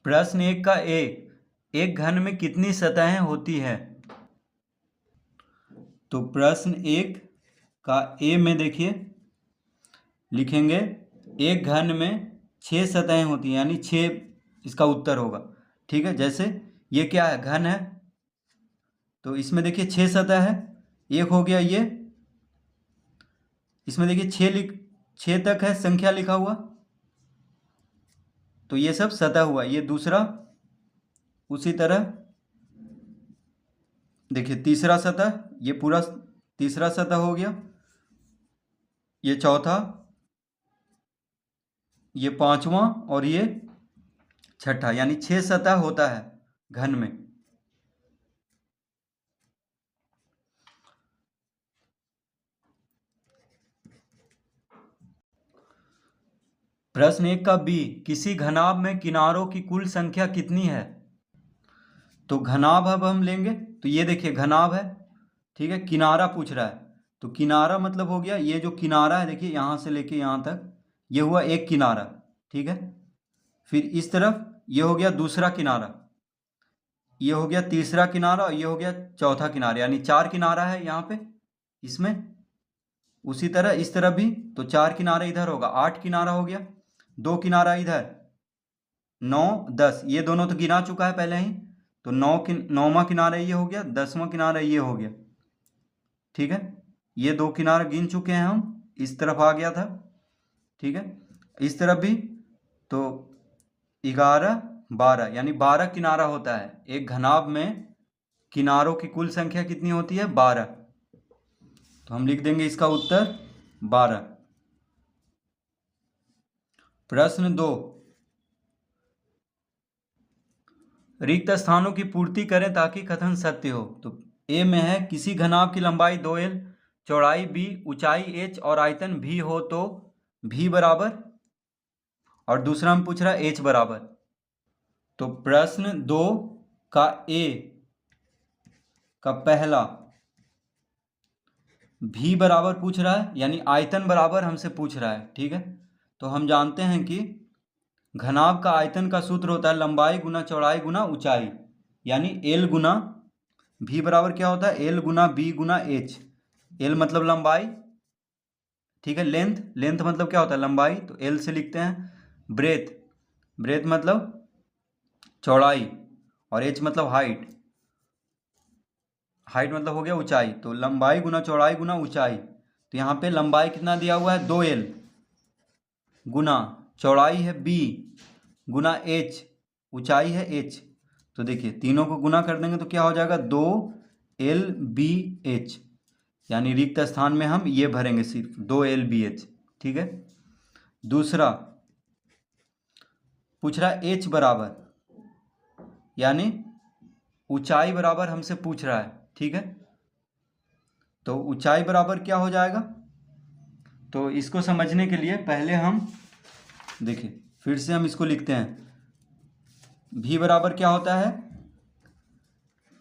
प्रश्न 1 का ए, एक घन में कितनी सतहें होती है? तो प्रश्न 1 का ए में देखिए लिखेंगे एक घन में 6 सतहें होती हैं, यानी 6 इसका उत्तर होगा। ठीक है, जैसे ये क्या है, घन है, तो इसमें देखिए 6 सतह है। एक हो गया ये, इसमें देखिए 6 तक है संख्या लिखा हुआ, तो ये सब सतह हुआ। ये दूसरा, उसी तरह देखिए तीसरा सतह, ये पूरा तीसरा सतह हो गया, ये चौथा, ये पांचवा और ये छठा, यानी 6 सतह होता है घन में। प्रश्न 1 का बी, किसी घनाभ में किनारों की कुल संख्या कितनी है? तो घनाभ अब हम लेंगे, तो ये देखिए घनाभ है, ठीक है। किनारा पूछ रहा है, तो किनारा मतलब हो गया ये जो किनारा है, देखिए यहाँ से लेके यहाँ तक, ये हुआ एक किनारा, ठीक है। फिर इस तरफ ये हो गया दूसरा किनारा, ये हो गया तीसरा किनारा, और ये हो गया चौथा किनारा, यानी 4 किनारा है यहाँ पे इसमें। उसी तरह इस तरफ भी, तो 4 किनारा इधर होगा, 8 किनारा हो गया, 2 किनारा इधर, 9 10, ये दोनों तो गिना चुका है पहले ही, तो 9वां किनारा ये हो गया, 10वां किनारा ये हो गया, ठीक है। ये 2 किनारा गिन चुके हैं हम, इस तरफ आ गया था, ठीक है। इस तरफ भी तो 11 12, यानी 12 किनारा होता है एक घनाभ में। किनारों की कुल संख्या कितनी होती है? 12, तो हम लिख देंगे इसका उत्तर 12। प्रश्न 2, रिक्त स्थानों की पूर्ति करें ताकि कथन सत्य हो। तो ए में है किसी घनाभ की लंबाई 2l, चौड़ाई b, ऊंचाई h और आयतन v हो तो v बराबर, और दूसरा हम पूछ रहा है h बराबर। तो प्रश्न 2 का ए का पहला v बराबर पूछ रहा है, यानी आयतन बराबर हमसे पूछ रहा है, ठीक है। तो हम जानते हैं कि घनाभ का आयतन का सूत्र होता है लंबाई गुना चौड़ाई गुना ऊंचाई, यानी l गुना v बराबर क्या होता है, l गुना b गुना h। l मतलब लंबाई, ठीक है। लेंथ मतलब क्या होता है, लंबाई, तो l से लिखते हैं। ब्रेथ मतलब चौड़ाई, और h मतलब हाइट मतलब हो गया ऊंचाई। तो लंबाई गुना चौड़ाई गुना ऊंचाई, तो यहाँ पे लंबाई कितना दिया हुआ है 2l, गुना चौड़ाई है b, गुना h, ऊंचाई है h। तो देखिए तीनों को गुना कर देंगे तो क्या हो जाएगा, 2lbh, यानी रिक्त स्थान में हम ये भरेंगे सिर्फ 2lbh, ठीक है। दूसरा पूछ रहा है h बराबर, यानी ऊंचाई बराबर हमसे पूछ रहा है, ठीक है। तो ऊंचाई बराबर क्या हो जाएगा, तो इसको समझने के लिए पहले हम देखिए, फिर से हम इसको लिखते हैं। v बराबर क्या होता है,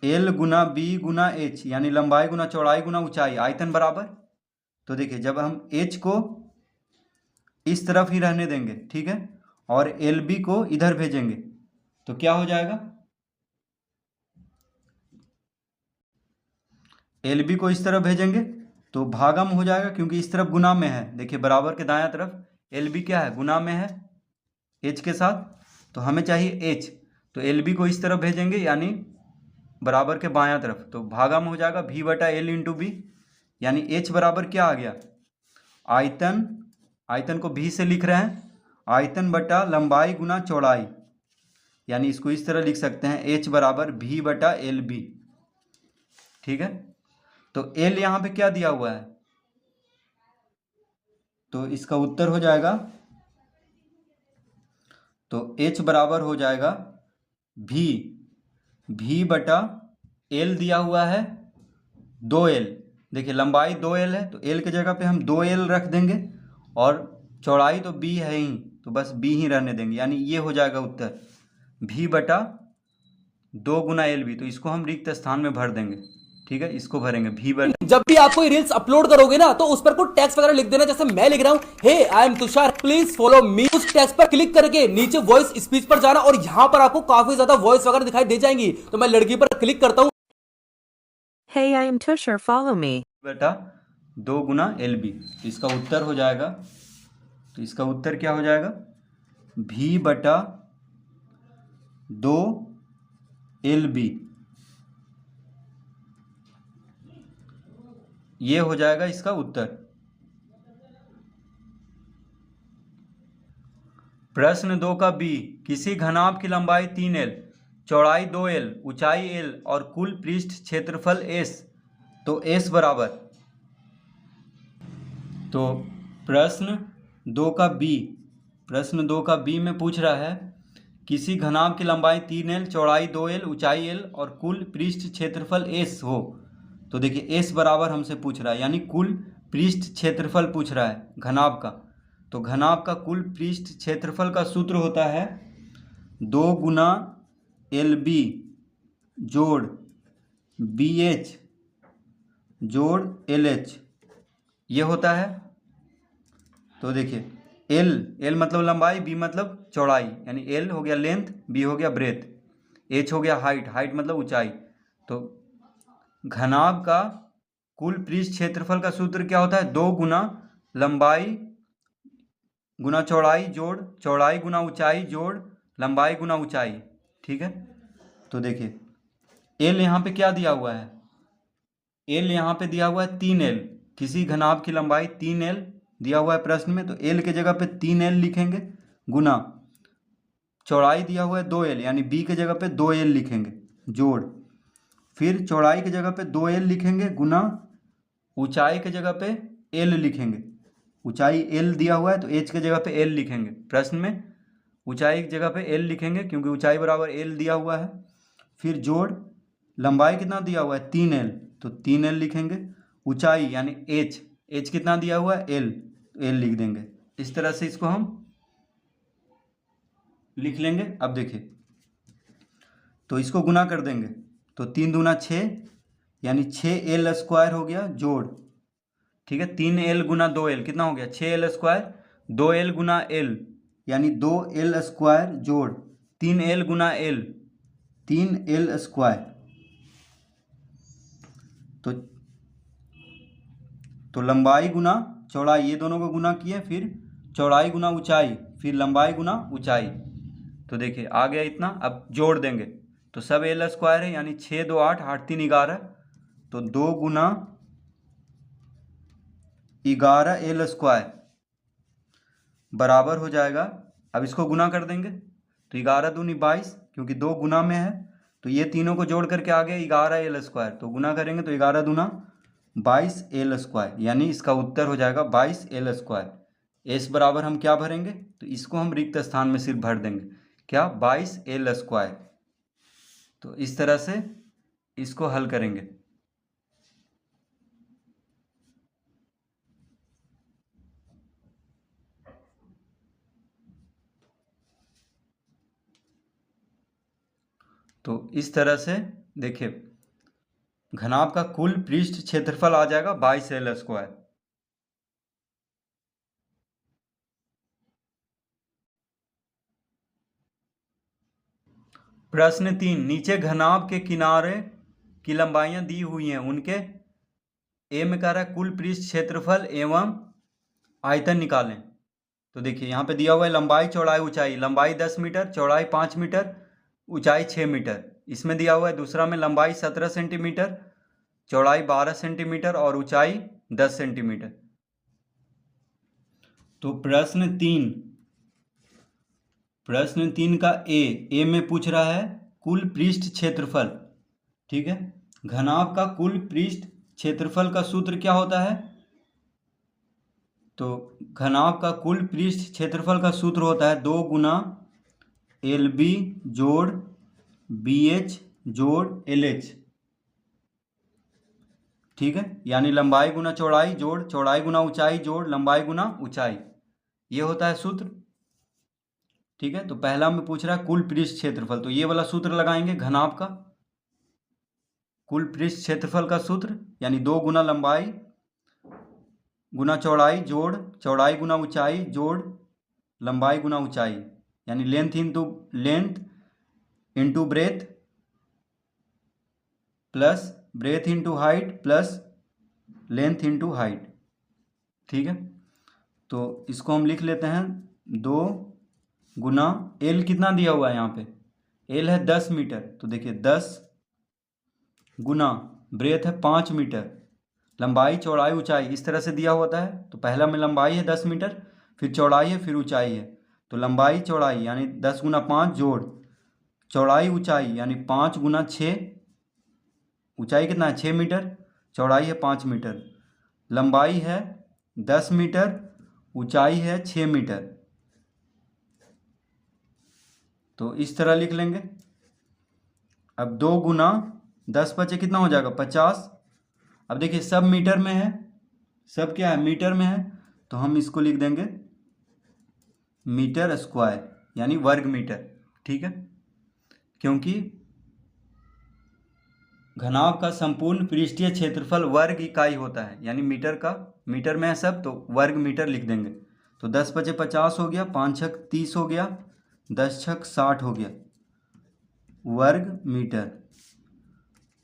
l गुना b गुना h, यानी लंबाई गुना चौड़ाई गुना ऊंचाई, आयतन बराबर। तो देखिए जब हम h को इस तरफ ही रहने देंगे, ठीक है, और lb को इधर भेजेंगे, तो क्या हो जाएगा, lb को इस तरफ भेजेंगे तो भागम हो जाएगा, क्योंकि इस तरफ गुना में है। देखिए बराबर के दायां तरफ lb क्या है, गुना में है h के साथ, तो हमें चाहिए h, तो lb को इस तरफ भेजेंगे, यानी बराबर के बायां तरफ, तो भागम हो जाएगा v बटा l इंटू बी, यानी h बराबर क्या आ गया, आयतन को v से लिख रहे हैं, आयतन बटा लंबाई गुना चौड़ाई, यानी इसको इस तरह लिख सकते हैं h बराबर v बटा एल बी, ठीक है। तो l यहाँ पे क्या दिया हुआ है, तो इसका उत्तर हो जाएगा, तो h बराबर हो जाएगा v बटा l दिया हुआ है 2l। देखिए लंबाई 2l है, तो l की जगह पे हम 2l रख देंगे, और चौड़ाई तो b है ही, तो बस b ही रहने देंगे, यानी ये हो जाएगा उत्तर v बटा 2 गुना एल बी। तो इसको हम रिक्त स्थान में भर देंगे, ठीक है, इसको भरेंगे भी बटा। जब भी आप कोई रील्स अपलोड करोगे ना तो उस पर कोई टैक्स वगैरह लिख देना, जैसे मैं लिख रहा हूं, hey I am Tushar please follow me. उस टैक्स पर क्लिक करके नीचे वॉइस स्पीच पर जाना और यहां पर आपको काफी ज्यादा वॉइस वगैरह दिखाई दे जाएंगी। तो मैं लड़की पर क्लिक करता हूं। Hey, I am Tushar, follow me. बटा 2 गुना LB। तो इसका उत्तर हो जाएगा, तो इसका उत्तर क्या हो जाएगा, भी बटा 2 LB। ये हो जाएगा इसका उत्तर। प्रश्न 2 का बी, किसी घनाभ की लंबाई 3L, चौड़ाई 2L, ऊंचाई L और कुल पृष्ठ क्षेत्रफल S, तो S बराबर। तो प्रश्न 2 का बी, प्रश्न 2 का बी में पूछ रहा है किसी घनाभ की लंबाई 3L, चौड़ाई 2L, ऊंचाई L और कुल पृष्ठ क्षेत्रफल S हो। तो देखिए S बराबर हमसे पूछ रहा है, यानी कुल पृष्ठ क्षेत्रफल पूछ रहा है घनाभ का। तो घनाभ का कुल पृष्ठ क्षेत्रफल का सूत्र होता है 2 गुना LB जोड़ BH जोड़ LH, ये होता है। तो देखिए L मतलब लंबाई, B मतलब चौड़ाई, यानी L हो गया लेंथ, B हो गया ब्रेथ, H हो गया हाइट मतलब ऊंचाई। तो घनाभ का कुल पृष्ठ क्षेत्रफल का सूत्र क्या होता है, 2 गुना लंबाई गुना चौड़ाई जोड़ चौड़ाई गुना ऊंचाई जोड़ लंबाई गुना ऊंचाई। ठीक है, तो देखिए L यहाँ पे क्या दिया हुआ है, L यहाँ पे दिया हुआ है 3L। किसी घनाभ की लंबाई 3L दिया हुआ है प्रश्न में, तो L के जगह पे 3L लिखेंगे, गुना चौड़ाई दिया हुआ है 2L, यानी B के जगह पे 2L लिखेंगे, जोड़ फिर चौड़ाई की जगह पे 2L लिखेंगे, गुना ऊंचाई के जगह पे L लिखेंगे। ऊंचाई L दिया हुआ है तो H के जगह पे L लिखेंगे, प्रश्न में ऊंचाई की जगह पे L लिखेंगे क्योंकि ऊंचाई बराबर L दिया हुआ है। फिर जोड़ लंबाई कितना दिया हुआ है 3L, तो 3L लिखेंगे, ऊंचाई यानी H कितना दिया हुआ है L, तो L लिख देंगे। इस तरह से इसको हम लिख लेंगे। अब देखिए, तो इसको गुना कर देंगे, तो 3 दूना 6 यानी 6L स्क्वायर हो गया जोड़, ठीक है, 3L गुना 2L कितना हो गया 6L स्क्वायर, 2L गुना L यानी 2L स्क्वायर जोड़ 3L गुना L 3L स्क्वायर। तो लंबाई गुना चौड़ाई, ये दोनों को गुना किए, फिर चौड़ाई गुना ऊंचाई, फिर लंबाई गुना ऊंचाई। तो देखिए आ गया इतना। अब जोड़ देंगे तो सब L स्क्वायर है, यानी 6 2 8 8 3 11, तो 2 गुना 11L स्क्वायर बराबर हो जाएगा। अब इसको गुना कर देंगे तो 11 दूनी 22, क्योंकि 2 गुना में है तो ये तीनों को जोड़ करके आ गया 11L स्क्वायर, तो गुना करेंगे तो 11 दूना 22L स्क्वायर, यानी इसका उत्तर हो जाएगा 22L स्क्वायर। S बराबर हम क्या भरेंगे, तो इसको हम रिक्त स्थान में सिर्फ भर देंगे, क्या 22L स्क्वायर। तो इस तरह से इसको हल करेंगे। तो इस तरह से देखिए घनाभ का कुल पृष्ठ क्षेत्रफल आ जाएगा 22L स्क्वायर। प्रश्न 3, नीचे घनाभ के किनारे की लंबाइयां दी हुई हैं, उनके ए में कह रहा है कुल पृष्ठ क्षेत्रफल एवं आयतन निकालें। तो देखिए यहाँ पे दिया हुआ है लंबाई चौड़ाई ऊंचाई, लंबाई 10 मीटर, चौड़ाई 5 मीटर, ऊंचाई 6 मीटर। इसमें दिया हुआ है दूसरा में लंबाई 17 सेंटीमीटर, चौड़ाई 12 सेंटीमीटर और ऊंचाई 10 सेंटीमीटर। तो प्रश्न 3 का ए में पूछ रहा है कुल पृष्ठ क्षेत्रफल। ठीक है, घनाभ का कुल पृष्ठ क्षेत्रफल का सूत्र क्या होता है, तो घनाभ का कुल पृष्ठ क्षेत्रफल का सूत्र होता है 2 गुना LB जोड़ BH जोड़ LH। ठीक है, यानी लंबाई गुना चौड़ाई जोड़ चौड़ाई गुना ऊंचाई जोड़ लंबाई गुना ऊंचाई, ये होता है सूत्र। ठीक है, तो पहला में पूछ रहा है कुल पृष्ठ क्षेत्रफल, तो ये वाला सूत्र लगाएंगे घनाभ का। कुल पृष्ठ क्षेत्रफल का सूत्र यानी 2 गुना लंबाई गुना चौड़ाई जोड़ चौड़ाई गुना ऊंचाई जोड़ लंबाई गुना ऊंचाई, यानी length into breadth plus breadth into height plus length into height. ठीक है, तो इसको हम लिख लेते हैं 2 गुना एल कितना दिया हुआ है यहाँ पे, एल है 10 मीटर, तो देखिए 10 गुना ब्रेथ है 5 मीटर, लंबाई चौड़ाई ऊंचाई इस तरह से दिया होता है। तो पहला में लंबाई है 10 मीटर, फिर चौड़ाई है, फिर ऊंचाई है। तो लंबाई चौड़ाई यानी 10 गुना 5 जोड़ चौड़ाई ऊंचाई यानी 5 गुना 6, ऊंचाई कितना है 6 मीटर, चौड़ाई है 5 मीटर, लंबाई है 10 मीटर, ऊंचाई है 6 मीटर। तो इस तरह लिख लेंगे। अब 2 गुना 10 बचे कितना हो जाएगा 50। अब देखिए सब मीटर में है, सब क्या है मीटर में है, तो हम इसको लिख देंगे मीटर स्क्वायर यानी वर्ग मीटर। ठीक है, क्योंकि घनाभ का संपूर्ण पृष्ठीय क्षेत्रफल वर्ग इकाई होता है, यानी मीटर में है सब, तो वर्ग मीटर लिख देंगे। तो 10 बचे 50 हो गया, 5 छक 30 हो गया, 10 छक 60 हो गया वर्ग मीटर।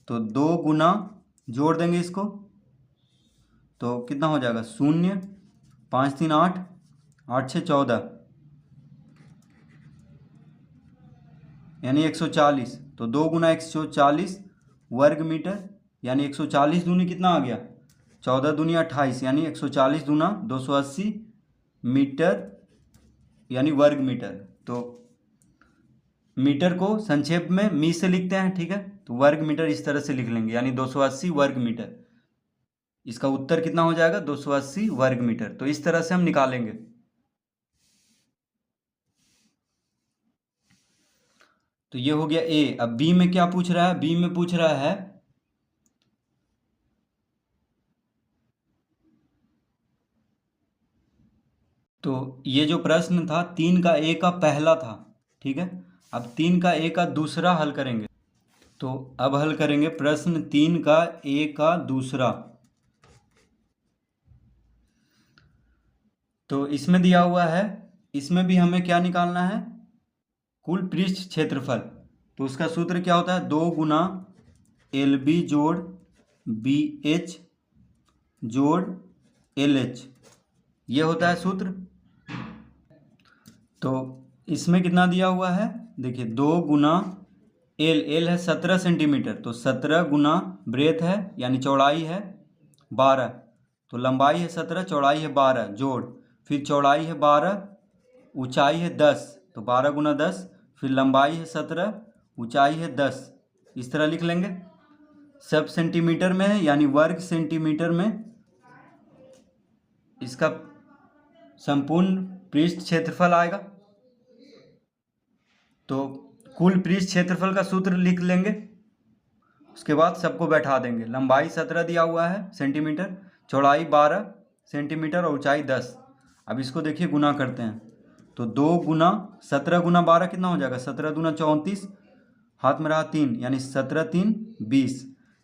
तो 2 गुना जोड़ देंगे इसको, तो कितना हो जाएगा 0, 5 3 8, 8 6 14 यानी 140। तो 2 गुना 140 वर्ग मीटर, यानी 140 दूनी कितना आ गया 14 दूनी 28, यानी 140 दूना 280 मीटर यानी वर्ग मीटर। तो मीटर को संक्षेप में मी से लिखते हैं। ठीक है, तो वर्ग मीटर इस तरह से लिख लेंगे, यानी 280 वर्ग मीटर। इसका उत्तर कितना हो जाएगा 280 वर्ग मीटर। तो इस तरह से हम निकालेंगे। तो ये हो गया ए। अब बी में क्या पूछ रहा है, बी में पूछ रहा है तो ये जो प्रश्न था 3 का ए का पहला था। ठीक है, अब 3 का ए का दूसरा हल करेंगे। तो अब हल करेंगे प्रश्न 3 का ए का दूसरा। तो इसमें दिया हुआ है, इसमें भी हमें क्या निकालना है कुल पृष्ठ क्षेत्रफल। तो उसका सूत्र क्या होता है 2 गुना एल बी जोड़ बी एच जोड़ एल एच, ये होता है सूत्र। तो इसमें कितना दिया हुआ है देखिए 2 गुना एल है 17 सेंटीमीटर, तो 17 गुना ब्रेथ है यानी चौड़ाई है 12, तो लंबाई है 17 चौड़ाई है 12 जोड़ फिर चौड़ाई है 12 ऊंचाई है 10, तो 12 गुना 10 फिर लंबाई है 17 ऊंचाई है 10। इस तरह लिख लेंगे। सब सेंटीमीटर में है यानी वर्ग सेंटीमीटर में इसका संपूर्ण पृष्ठ क्षेत्रफल आएगा। तो कुल पृष्ठ क्षेत्रफल का सूत्र लिख लेंगे, उसके बाद सबको बैठा देंगे। लंबाई 17 दिया हुआ है सेंटीमीटर, चौड़ाई 12 सेंटीमीटर और ऊंचाई 10। अब इसको देखिए गुना करते हैं। तो 2 गुना 17 गुना 12 कितना हो जाएगा 17 दूना 34, हाथ में रहा 3 यानी 17 3 20,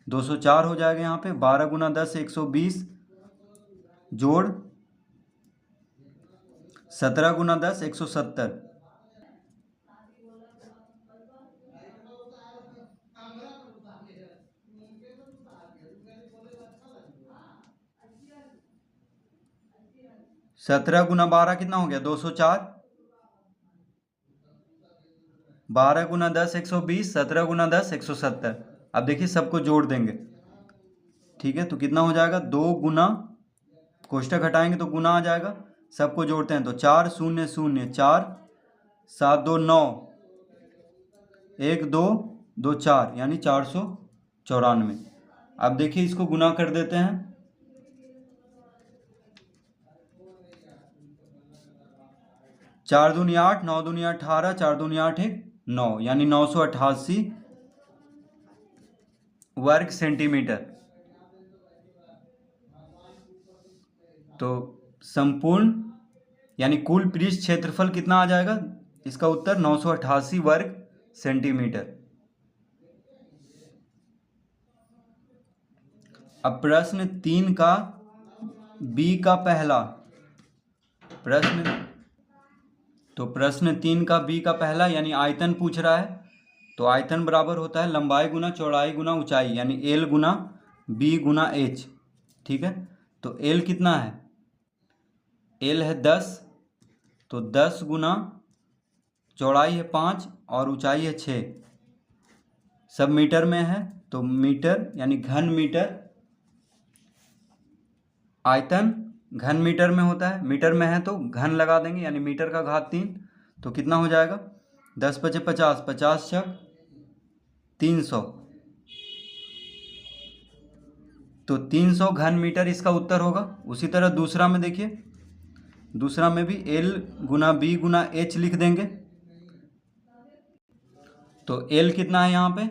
204 हो जाएगा यहाँ पे। 12 गुना 10 120 जोड़ 17 गुना 10 170, सत्रह गुना 12 कितना हो गया 204, 12 गुना 10 120, 17 गुना 10 170। अब देखिए सबको जोड़ देंगे। ठीक है, तो कितना हो जाएगा 2 गुना कोष्ठक हटाएंगे तो गुना आ जाएगा, सबको जोड़ते हैं तो 4 0 0 4 7 2 9 1 2 2 4 यानी 494। अब देखिए इसको गुना कर देते हैं। 4 दूनी 8 9 दूनी 18 4 दूनी 8 1 9 यानी 988 वर्ग सेंटीमीटर। तो संपूर्ण यानी कुल पृष्ठ क्षेत्रफल कितना आ जाएगा, इसका उत्तर 988 वर्ग सेंटीमीटर। अब प्रश्न 3 का बी का पहला प्रश्न 3 का बी का पहला यानी आयतन पूछ रहा है। तो आयतन बराबर होता है लंबाई गुना चौड़ाई गुना ऊंचाई, यानी एल गुना बी गुना एच। ठीक है, तो एल कितना है? एल है 10, तो 10 गुना चौड़ाई है 5 और ऊंचाई है 6। सब मीटर में है, तो मीटर यानी घन मीटर। आयतन घन मीटर में होता है, मीटर में है तो घन लगा देंगे, यानी मीटर का घात 3। तो कितना हो जाएगा? 10 पचे 50, 50 छक 300। तो 300 घन मीटर इसका उत्तर होगा। उसी तरह दूसरा में देखिए, दूसरा में भी L गुना बी गुना एच लिख देंगे। तो L कितना है यहाँ पे?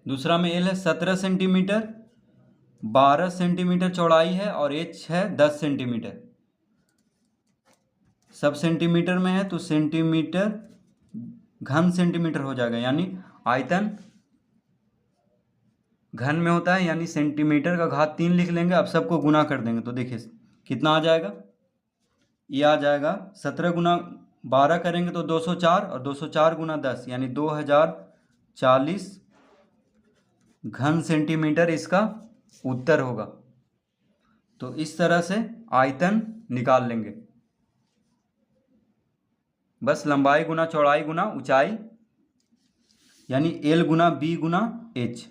दूसरा में L है 17 सेंटीमीटर, 12 सेंटीमीटर चौड़ाई है और H है 10 सेंटीमीटर। सब सेंटीमीटर में है तो सेंटीमीटर घन सेंटीमीटर हो जाएगा, यानी आयतन घन में होता है, यानी सेंटीमीटर का घात 3 लिख लेंगे। अब सबको गुना कर देंगे तो देखिए कितना आ जाएगा। ये आ जाएगा 17 गुना 12 करेंगे तो 204 और 204 गुना 10 यानी 2040 घन सेंटीमीटर इसका उत्तर होगा। तो इस तरह से आयतन निकाल लेंगे, बस लंबाई गुना चौड़ाई गुना ऊंचाई, यानी L गुना बी गुना एच।